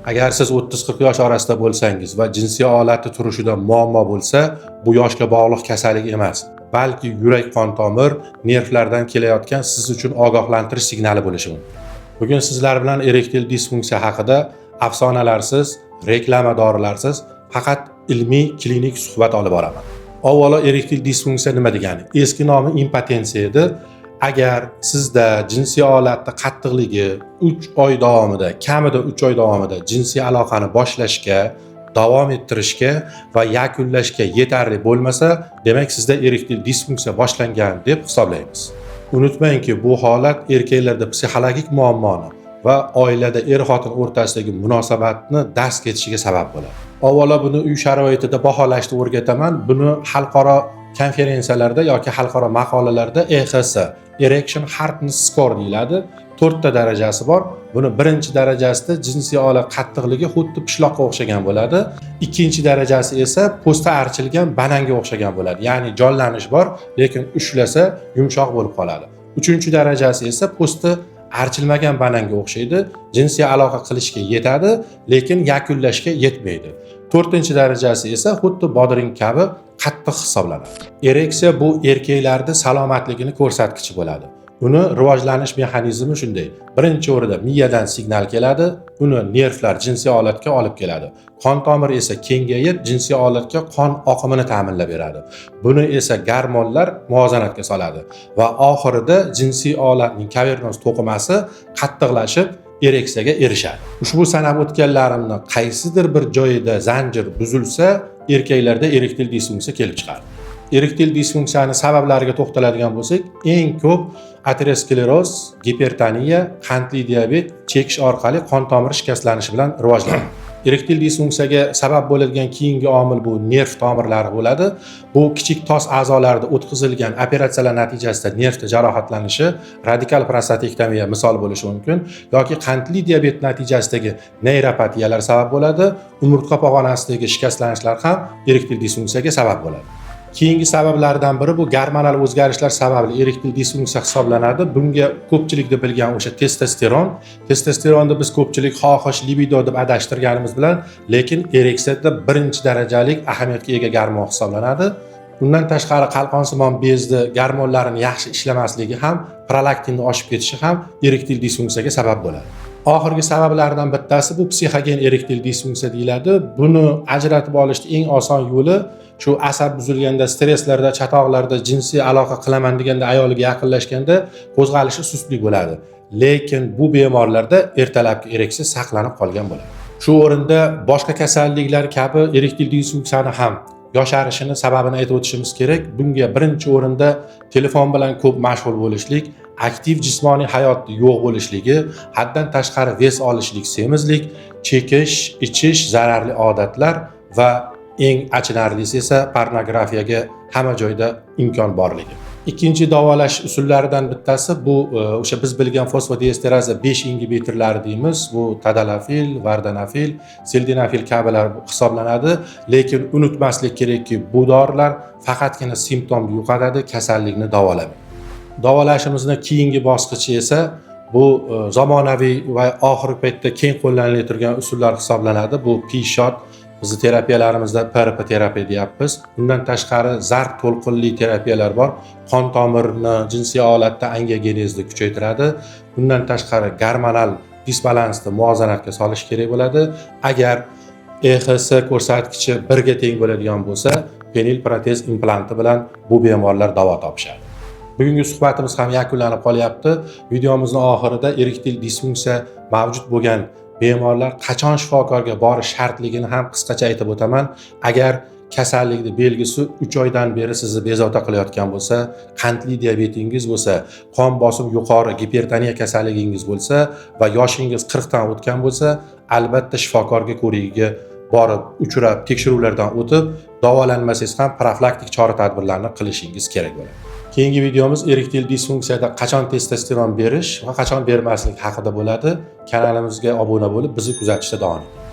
Agar siz 30-40 yosh orasida bo'lsangiz va jinsiy holati turishida muammo bo'lsa, bu yoshga bog'liq kasallik emas, balki yurak qon tomir, nervlardan kelayotgan siz uchun ogohlantirish signali bo'lishi mumkin. Bugun sizlar bilan erektil disfunksiya haqida afsonalarsiz, reklama dorilarsiz, faqat ilmiy klinik suhbat olib boraman. Avvalo, erektil disfunksiya nima degani? Eski nomi impotensiya edi. Agar sizda jinsiy holatda qattiqligi 3 oy davomida, kamida 3 oy davomida jinsiy aloqani boshlashga, davom ettirishga va yakunlashga yetarli bo'lmasa, demak sizda erektil disfunksiya boshlangan deb hisoblaymiz. Unutmangki, bu holat erkaklarda psixologik muammoni va oilada er-xotin o'rtasidagi munosabatni darz ketishiga sabab bo'ladi. Avvalo buni uy sharoitida baholashni o'rgataman. Buni xalqaro konferensiyalarda yoki xalqaro maqolalarda EHS, Erection Hardness Score deyiladi. 4 ta darajasi bor. Buni birinchi darajasida jinsiy holat qattiqligi xuddi pishloqqa o'xshagan bo'ladi. Ikkinchi darajasi esa po'sti archilgan bananga o'xshagan bo'ladi. Ya'ni jonlanish bor, lekin ushlasa yumshoq bo'lib qoladi. Uchinchi darajasi esa po'sti archilmagan bananga o'xshaydi. Jinsiy aloqa qilishga yetadi, lekin yakunlashga yetmaydi. 4-chi darajasi esa xuddi bodring kabi qattiq hisoblanadi. Ereksiya bu erkaklarda salomatligini ko'rsatkichi bo'ladi. Uni rivojlanish mexanizmi shunday. Birinchi o'rinda miyadan signal keladi, uni nervlar jinsiy holatga olib keladi. Qon tomir esa kengayib, jinsiy holatga qon oqimini ta'minlab beradi. Buni esa gormonlar muvozanatga soladi va oxirida jinsiy holatning kavernoz to'qimasi qattiqlashib ereksiyaga erishadi. Ushbu sanab o'tganlarimni qaysidir bir joyida zanjir buzilsa, erkaklarda erektil disfunksiya kelib chiqadi. Erektil disfunksiyani sabablariga to'xtaladigan bo'lsak, eng ko'p ateroskleroz, gipertoniya, qandli diabet chekish orqali qon tomiri shikastlanishi bilan rivojlanadi. Erektil disfunksiyaga sabab bo'ladigan keyingi omil bu nerv tomirlari bo'ladi. Bu kichik tos a'zolarda o'tkazilgan operatsiyalar natijasida nervda jarohatlanishi, radikal prostatektomiya misol bo'lishi mumkin yoki qandli diabet natijasidagi neyropatiyalar sabab bo'ladi. Umurtqa pog'onasidagi shikastlanishlar ham erektil disfunksiyaga sabab bo'ladi. Keyingi sabablardan biri bu gormonal o'zgarishlar sababli erektil disfunksiya hisoblanadi. Bunga ko'pchilikda bilgan o'sha testosteron. Testosteronni biz ko'pchilik xohish, libido deb adashtirganimiz bilan, lekin ereksiyada birinchi darajalik ahamiyatga ega gormon hisoblanadi. Bundan tashqari qalqonsimon bezda gormonlarning yaxshi ishlamasligi ham, prolaktinning oshib ketishi ham erektil disfunksiyaga sabab bo'ladi. Oxirgi sabablardan bittasi bu psixogen erektil disfunksiya deyiladi. Buni ajratib olishning eng oson yo'li shu asab buzilganda, stresslarda, chatoqlarda jinsiy aloqa qilaman deganda ayoliga yaqinlashganda qo'zg'alishi sustlik bo'ladi. Lekin bu bemorlarda ertalabki ereksiya saqlanib qolgan bo'ladi. Shu o'rinda boshqa kasalliklar kabi erektil disfunksiyani ham yosharishini sababini aytib o'tishimiz kerak. Bunga birinchi o'rinda telefon bilan ko'p mashg'ul bo'lishlik, aktiv jismoniy hayotda yo'q bo'lishligi, haddan tashqari ves olishlik, semizlik, chekish, ichish, zararli odatlar va eng achinarlisi esa pornografiyaga hamma joyda imkon borligi. Ikkinchi davolash usullaridan bittasi bu o'sha biz bilgan fosfodiesteraza 5 ingibitorlari deymiz. Bu tadalafil, vardanafil, sildenafil kabilar hisoblanadi, lekin unutmaslik kerakki, bu dorilar faqatgina simptomni yo'qotadi, kasallikni davolamaydi. Davolashimizning keyingi bosqichi esa bu zamonaviy va oxirgi paytda keng qo'llanilayotgan usullar hisoblanadi. Bu P-shot, bizni terapiyalarimizda PRP terapiya deyapmiz. Bundan tashqari zarb to'lqinli terapiyalar bor. Qon tomirini jinsiy holatda angiogenezni kuchaytiradi. Bundan tashqari gormonal disbalansni muvozanatga solish kerak bo'ladi. Agar EHS ko'rsatkichi 1 ga teng bo'ladigan bo'lsa, penil protez implanti bilan bu bemorlar davo topishadi. Bugungi suhbatimiz ham yakunlanib qolyapti. Videomizning oxirida erektil disfunksiya mavjud bo'lgan bemorlar qachon shifokorga borish shartligini ham qisqacha aytib o'taman. Agar kasallikning belgisi 3 oydan beri sizni bezovta qilayotgan bo'lsa, qandli diabetingiz bo'lsa, qon bosim yuqori gipertoniya kasalligingiz bo'lsa va yoshingiz 40 dan o'tgan bo'lsa, albatta shifokorga ko'rigiga borib, uchrab, tekshiruvlardan o'tib, davolanmasangiz ham profilaktik chora-tadbirlarni qilishingiz kerak bo'ladi. Keyingi videomiz erektil disfunksiyada qachon testosteron berish va qachon bermaslik haqida bo'ladi. Kanalimizga obuna bo'lib, bizni kuzatishda davom eting.